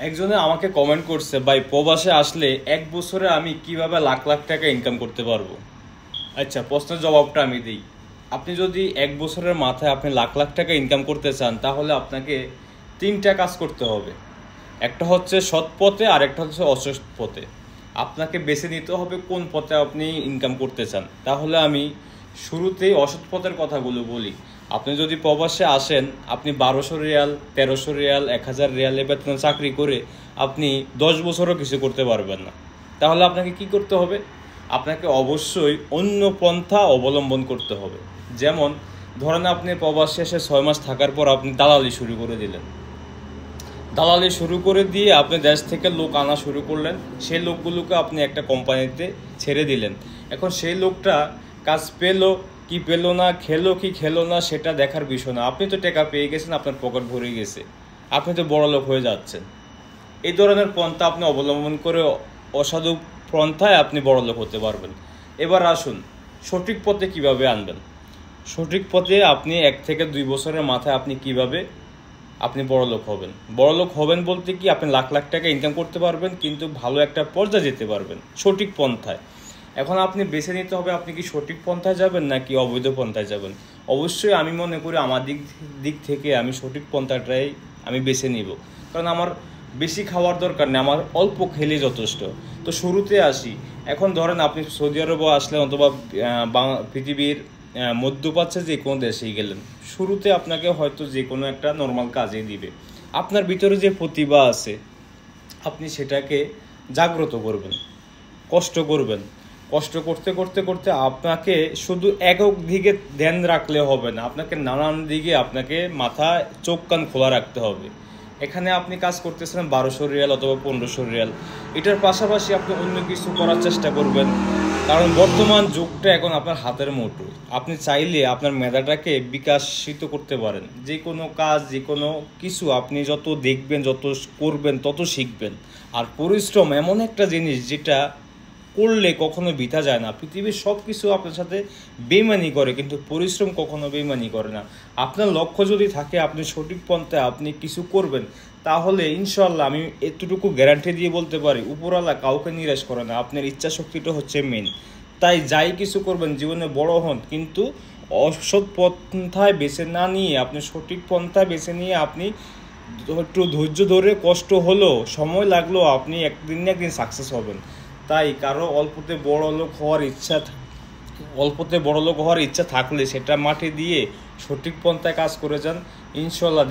একজনে আমাকে কমেন্ট করছে, ভাই প্রবাসে আসলে 1 বছরে আমি কিভাবে লাখ লাখ টাকা ইনকাম করতে পারবো। আচ্ছা, প্রশ্নের জবাবটা আমি দিই। আপনি যদি 1 বছরের মাথায় আপনি লাখ লাখ টাকা ইনকাম করতে চান, তাহলে আপনাকে 3টা কাজ করতে হবে। একটা হচ্ছে সৎ পথে, আর একটা হচ্ছে অসৎ পথে। আপনাকে বেছে নিতে হবে কোন পথে আপনি ইনকাম করতে চান। তাহলে আমি শুরুতেই অসৎ পথের কথাগুলো বলি। আপনি যদি প্রবাসে আসেন, আপনি 1200 রিয়াল, 1300 রিয়াল, 1000 রিয়ালে বেতন চাকরি করে আপনি 10 বছরও কিছু করতে পারবেন না। তাহলে আপনাকে কি করতে হবে? আপনাকে অবশ্যই অন্য পন্থা অবলম্বন করতে হবে। যেমন ধরেন, আপনি প্রবাসে এসে 6 মাস থাকার পর আপনি দালালি শুরু করে দিলেন। দালালি শুরু করে দিয়ে আপনি দেশ থেকে লোক আনা শুরু করলেন। সেই লোকগুলোকে আপনি একটা কোম্পানিতে ছেড়ে দিলেন। এখন সেই লোকটা কাজ পেলো কি পেলো না, খেলো কি খেলো না, সেটা দেখার বিষয় না। আপনি তো টাকা পেয়ে গেছেন, আপনার পকেট ভরে গেছে, আপনি তো বড়লোক হয়ে যাচ্ছেন। এই ধরনের পন্থা আপনি অবলম্বন করে অসাধু পন্থায় আপনি বড়লোক হতে পারবেন। এবার আসুন, সঠিক পথে কিভাবে আনবেন। সঠিক পথে আপনি 1 থেকে 2 বছরের মাথায় আপনি কিভাবে আপনি বড়লোক হবেন। বড়লোক হবেন বলতে কি, আপনি লাখ লাখ টাকা ইনকাম করতে পারবেন, কিন্তু ভালো একটা পর্যায়ে যেতে পারবেন সঠিক পন্থায়। এখন আপনি বেছে নিতে হবে আপনি কি সঠিক পন্থায় যাবেন নাকি অবৈধ পন্থায় যাবেন। অবশ্যই আমি মনে করি আমার দিক থেকে আমি সঠিক পন্থাটাই আমি বেছে নিব। কারণ আমার বেশি খাওয়ার দরকার নেই, আমার অল্প খেলে যথেষ্ট। তো শুরুতে আসি। এখন ধরেন আপনি সৌদি আরবে আসলেন, অথবা পৃথিবীর মধ্যপ্রাচ্যে যে কোনো দেশেই গেলেন, শুরুতে আপনাকে হয়তো যে কোনো একটা নর্মাল কাজে দিবে। আপনার ভিতরে যে প্রতিভা আছে, আপনি সেটাকে জাগ্রত করবেন, কষ্ট করবেন। কষ্ট করতে করতে করতে আপনাকে শুধু একক দিকে ধ্যান রাখলে হবে না, আপনাকে নানান দিকে আপনাকে মাথা চোখ কান খোলা রাখতে হবে। এখানে আপনি কাজ করতেছেন 1200 রিয়াল অথবা 1500 রিয়াল, এটার পাশাপাশি আপনি অন্য কিছু করার চেষ্টা করবেন। কারণ বর্তমান যুগটা এখন আপনার হাতের মুঠোয়। আপনি চাইলে আপনার মেধাটাকে বিকাশিত করতে পারেন। যে কোনো কাজ, যে কোনো কিছু আপনি যত দেখবেন, যত করবেন, তত শিখবেন। আর পরিশ্রম এমন একটা জিনিস যেটা করলে কখনো বৃথা যায় না। পৃথিবীর সব কিছু আপনার সাথে বেইমানি করে, কিন্তু পরিশ্রম কখনো বেইমানি করে না। আপনার লক্ষ্য যদি থাকে, আপনি সঠিক পন্থায় আপনি কিছু করবেন, তাহলে ইনশাল্লাহ আমি এতটুকু গ্যারান্টি দিয়ে বলতে পারি, উপরওয়ালা কাউকে নিরাশ করে না। আপনার ইচ্ছা শক্তিটা হচ্ছে মেন। তাই যাই কিছু করবেন জীবনে বড় হন, কিন্তু অসৎ পন্থায় বেছে না নিয়ে আপনি সঠিক পন্থায় বেছে নিয়ে আপনি একটু ধৈর্য ধরে, কষ্ট হলেও, সময় লাগলেও, আপনি একদিন না একদিন সাকসেস হবেন। তাই কারো অল্পতে বড়লোক হওয়ার ইচ্ছা থাকলে সেটা মাঠে দিয়ে সঠিক পন্থায় কাজ করে যান, ইনশাল্লাহ